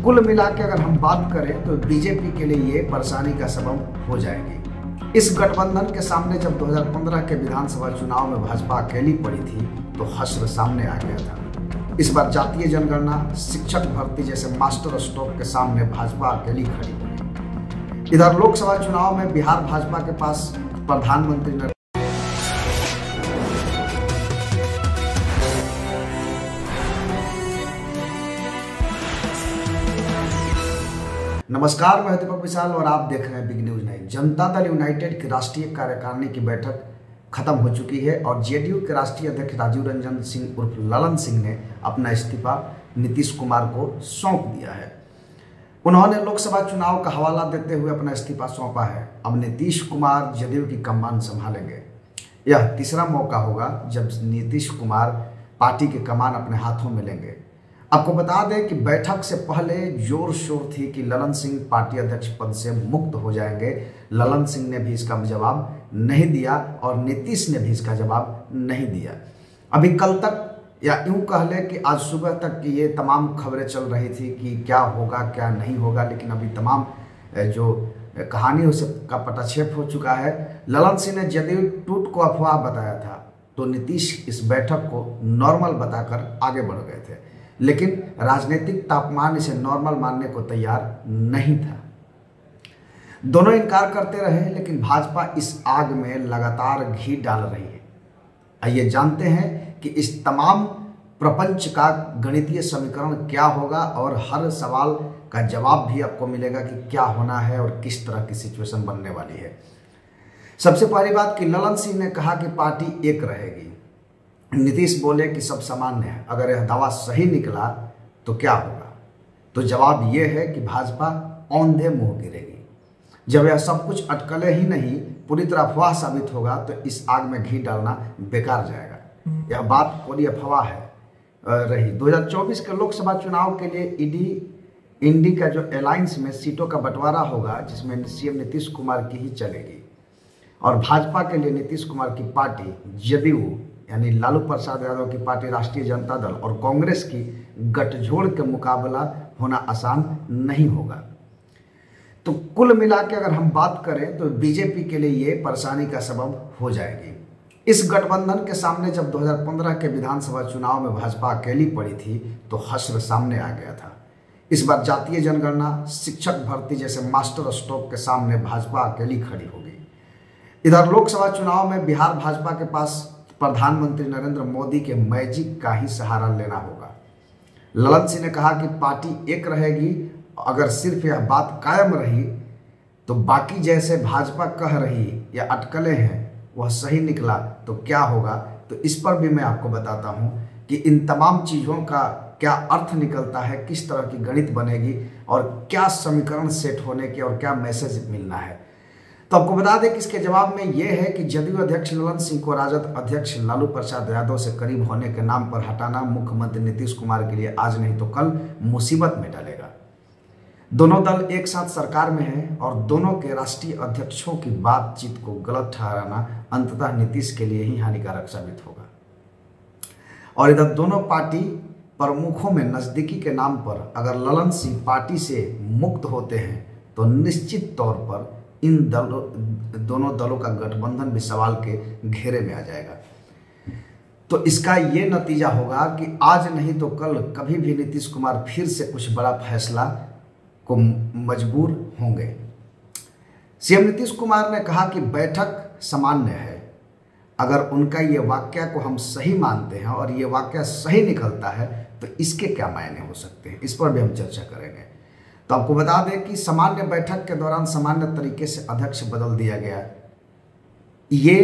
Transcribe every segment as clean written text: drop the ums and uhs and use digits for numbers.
कुल मिला के अगर हम बात करें तो बीजेपी के लिए ये परेशानी का सबब हो जाएगी। इस गठबंधन के सामने जब 2015 के विधानसभा चुनाव में भाजपा अकेली पड़ी थी तो हश्र सामने आ गया था। इस बार जातीय जनगणना, शिक्षक भर्ती जैसे मास्टर स्ट्रोक के सामने भाजपा अकेली खड़ी हुई। इधर लोकसभा चुनाव में बिहार भाजपा के पास प्रधानमंत्री नमस्कार, मैं दीपक विशाल और आप देख रहे हैं big news 9। Janata Dal United की राष्ट्रीय कार्यकारिणी की बैठक खत्म हो चुकी है और जेडीयू के राष्ट्रीय अध्यक्ष राजीव रंजन सिंह उर्फ ललन सिंह ने अपना इस्तीफा नीतीश कुमार को सौंप दिया है। उन्होंने लोकसभा चुनाव का हवाला देते हुए अपना इस्तीफा सौंपा है। अब नीतीश कुमार जेडीयू की कमान संभालेंगे। यह तीसरा मौका होगा जब नीतीश कुमार पार्टी की कमान अपने हाथों में लेंगे। आपको बता दें कि बैठक से पहले जोर शोर थी कि ललन सिंह पार्टी अध्यक्ष पद से मुक्त हो जाएंगे। ललन सिंह ने भी इसका जवाब नहीं दिया और नीतीश ने भी इसका जवाब नहीं दिया। अभी कल तक या यूं कह ले कि आज सुबह तक ये तमाम खबरें चल रही थी कि क्या होगा क्या नहीं होगा, लेकिन अभी तमाम जो कहानी उसे का पटाक्षेप हो चुका है। ललन सिंह ने जदयू टूट को अफवाह बताया था तो नीतीश इस बैठक को नॉर्मल बताकर आगे बढ़ गए थे, लेकिन राजनीतिक तापमान इसे नॉर्मल मानने को तैयार नहीं था। दोनों इनकार करते रहे, लेकिन भाजपा इस आग में लगातार घी डाल रही है। आइए जानते हैं कि इस तमाम प्रपंच का गणितीय समीकरण क्या होगा और हर सवाल का जवाब भी आपको मिलेगा कि क्या होना है और किस तरह की सिचुएशन बनने वाली है। सबसे पहली बात कि ललन सिंह ने कहा कि पार्टी एक रहेगी। नीतीश बोले कि सब सामान्य है। अगर यह दावा सही निकला तो क्या होगा? तो जवाब यह है कि भाजपा औंधे मुंह गिरेगी। जब यह सब कुछ अटकलें ही नहीं पूरी तरह अफवाह साबित होगा तो इस आग में घी डालना बेकार जाएगा। यह बात पूरी अफवाह है रही। 2024 के लोकसभा चुनाव के लिए इंडी का जो अलायंस में सीटों का बंटवारा होगा, जिसमें सीएम नीतीश कुमार की ही चलेगी और भाजपा के लिए नीतीश कुमार की पार्टी जदयू यानी लालू प्रसाद यादव की पार्टी राष्ट्रीय जनता दल और कांग्रेस की गठजोड़ के मुकाबला होना आसान नहीं होगा। तो कुल मिला के अगर हम बात करें तो बीजेपी के लिए ये परेशानी का सबब हो जाएगी। इस गठबंधन के सामने जब 2015 के विधानसभा चुनाव में भाजपा अकेली पड़ी थी तो हश्र सामने आ गया था। इस बार जातीय जनगणना, शिक्षक भर्ती जैसे मास्टर स्ट्रोक के सामने भाजपा अकेली खड़ी होगी। इधर लोकसभा चुनाव में बिहार भाजपा के पास प्रधानमंत्री नरेंद्र मोदी के मैजिक का ही सहारा लेना होगा। ललन सिंह ने कहा कि पार्टी एक रहेगी। अगर सिर्फ यह बात कायम रही तो बाकी जैसे भाजपा कह रही या अटकलें हैं वह सही निकला तो क्या होगा, तो इस पर भी मैं आपको बताता हूं कि इन तमाम चीज़ों का क्या अर्थ निकलता है, किस तरह की गणित बनेगी और क्या समीकरण सेट होने के और क्या मैसेज मिलना है। तो आपको बता दें कि इसके जवाब में यह है कि जदयू अध्यक्ष ललन सिंह को राजद अध्यक्ष लालू प्रसाद यादव से करीब होने के नाम पर हटाना मुख्यमंत्री नीतीश कुमार के लिए आज नहीं तो कल मुसीबत में डालेगा। दोनों दल एक साथ सरकार में हैं और दोनों के राष्ट्रीय अध्यक्षों की बातचीत को गलत ठहराना अंततः नीतीश के लिए ही हानिकारक साबित होगा। और इधर दोनों पार्टी प्रमुखों में नजदीकी के नाम पर अगर ललन सिंह पार्टी से मुक्त होते हैं तो निश्चित तौर पर इन दोनों दलों का गठबंधन भी सवाल के घेरे में आ जाएगा। तो इसका ये नतीजा होगा कि आज नहीं तो कल कभी भी नीतीश कुमार फिर से कुछ बड़ा फैसला को मजबूर होंगे। सीएम नीतीश कुमार ने कहा कि बैठक सामान्य है। अगर उनका ये वाक्य को हम सही मानते हैं और ये वाक्य सही निकलता है तो इसके क्या मायने हो सकते हैं, इस पर भी हम चर्चा करेंगे। तो आपको बता दें कि सामान्य बैठक के दौरान सामान्य तरीके से अध्यक्ष बदल दिया गया। ये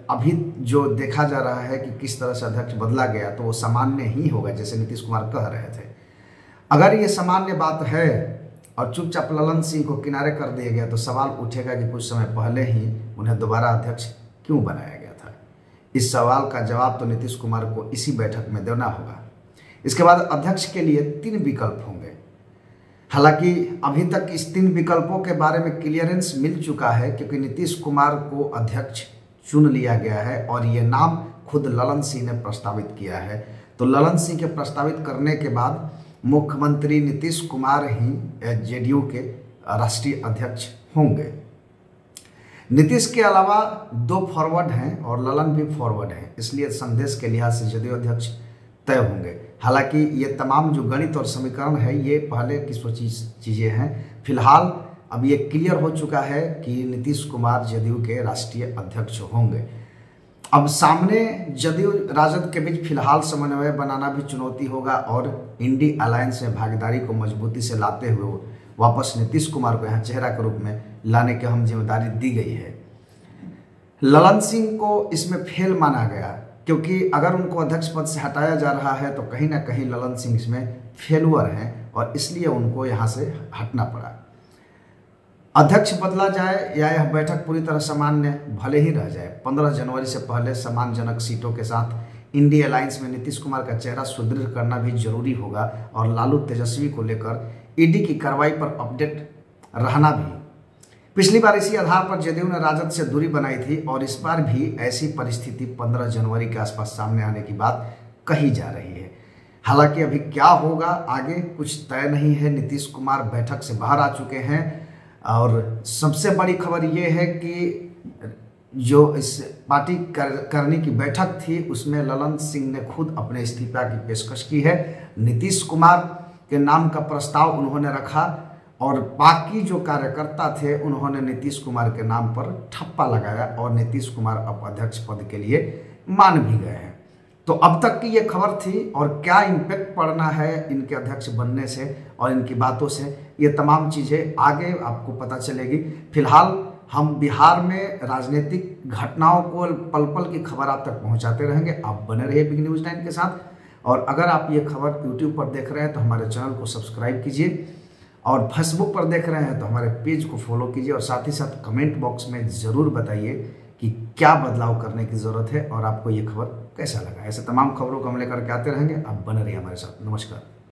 अभी जो देखा जा रहा है कि किस तरह से अध्यक्ष बदला गया तो वो सामान्य ही होगा, जैसे नीतीश कुमार कह रहे थे। अगर ये सामान्य बात है और चुपचाप ललन सिंह को किनारे कर दिया गया तो सवाल उठेगा कि कुछ समय पहले ही उन्हें दोबारा अध्यक्ष क्यों बनाया गया था। इस सवाल का जवाब तो नीतीश कुमार को इसी बैठक में देना होगा। इसके बाद अध्यक्ष के लिए 3 विकल्प होंगे। हालांकि अभी तक इस 3 विकल्पों के बारे में क्लियरेंस मिल चुका है क्योंकि नीतीश कुमार को अध्यक्ष चुन लिया गया है और ये नाम खुद ललन सिंह ने प्रस्तावित किया है। तो ललन सिंह के प्रस्तावित करने के बाद मुख्यमंत्री नीतीश कुमार ही जेडीयू के राष्ट्रीय अध्यक्ष होंगे। नीतीश के अलावा 2 फॉरवर्ड हैं और ललन भी फॉरवर्ड हैं, इसलिए संदेश के लिहाज से जेडीयू अध्यक्ष तय होंगे। हालांकि ये तमाम जो गणित और समीकरण है ये पहले की सोची चीज़ें हैं। फिलहाल अब ये क्लियर हो चुका है कि नीतीश कुमार जेडीयू के राष्ट्रीय अध्यक्ष होंगे। अब सामने जदयू राजद के बीच फिलहाल समन्वय बनाना भी चुनौती होगा और इंडी अलायंस में भागीदारी को मजबूती से लाते हुए वापस नीतीश कुमार को यहाँ चेहरा के रूप में लाने की अहम जिम्मेदारी दी गई है। ललन सिंह को इसमें फेल माना गया, क्योंकि अगर उनको अध्यक्ष पद से हटाया जा रहा है तो कहीं ना कहीं ललन सिंह इसमें फेलुअर हैं और इसलिए उनको यहाँ से हटना पड़ा। अध्यक्ष बदला जाए या यह बैठक पूरी तरह सामान्य भले ही रह जाए, 15 जनवरी से पहले सम्मानजनक सीटों के साथ इंडी अलायंस में नीतीश कुमार का चेहरा सुदृढ़ करना भी जरूरी होगा और लालू तेजस्वी को लेकर ईडी की कार्रवाई पर अपडेट रहना भी। पिछली बार इसी आधार पर जदयू ने राजद से दूरी बनाई थी और इस बार भी ऐसी परिस्थिति 15 जनवरी के आसपास सामने आने की बात कही जा रही है। हालांकि अभी क्या होगा आगे कुछ तय नहीं है। नीतीश कुमार बैठक से बाहर आ चुके हैं और सबसे बड़ी खबर ये है कि जो इस पार्टी करने की बैठक थी उसमें ललन सिंह ने खुद अपने इस्तीफा की पेशकश की है। नीतीश कुमार के नाम का प्रस्ताव उन्होंने रखा और बाकी जो कार्यकर्ता थे उन्होंने नीतीश कुमार के नाम पर ठप्पा लगाया और नीतीश कुमार अब अध्यक्ष पद के लिए मान भी गए हैं। तो अब तक की ये खबर थी और क्या इम्पैक्ट पड़ना है इनके अध्यक्ष बनने से और इनकी बातों से, ये तमाम चीज़ें आगे आपको पता चलेगी। फिलहाल हम बिहार में राजनीतिक घटनाओं को पल पल की खबर आप तक पहुंचाते रहेंगे। आप बने रहिए बिग न्यूज़ 9 के साथ। और अगर आप ये खबर यूट्यूब पर देख रहे हैं तो हमारे चैनल को सब्सक्राइब कीजिए और फेसबुक पर देख रहे हैं तो हमारे पेज को फॉलो कीजिए और साथ ही साथ कमेंट बॉक्स में ज़रूर बताइए कि क्या बदलाव करने की ज़रूरत है और आपको ये खबर कैसा लगा। ऐसे तमाम खबरों को हम लेकर के आते रहेंगे। आप बने रहिए हमारे साथ। नमस्कार।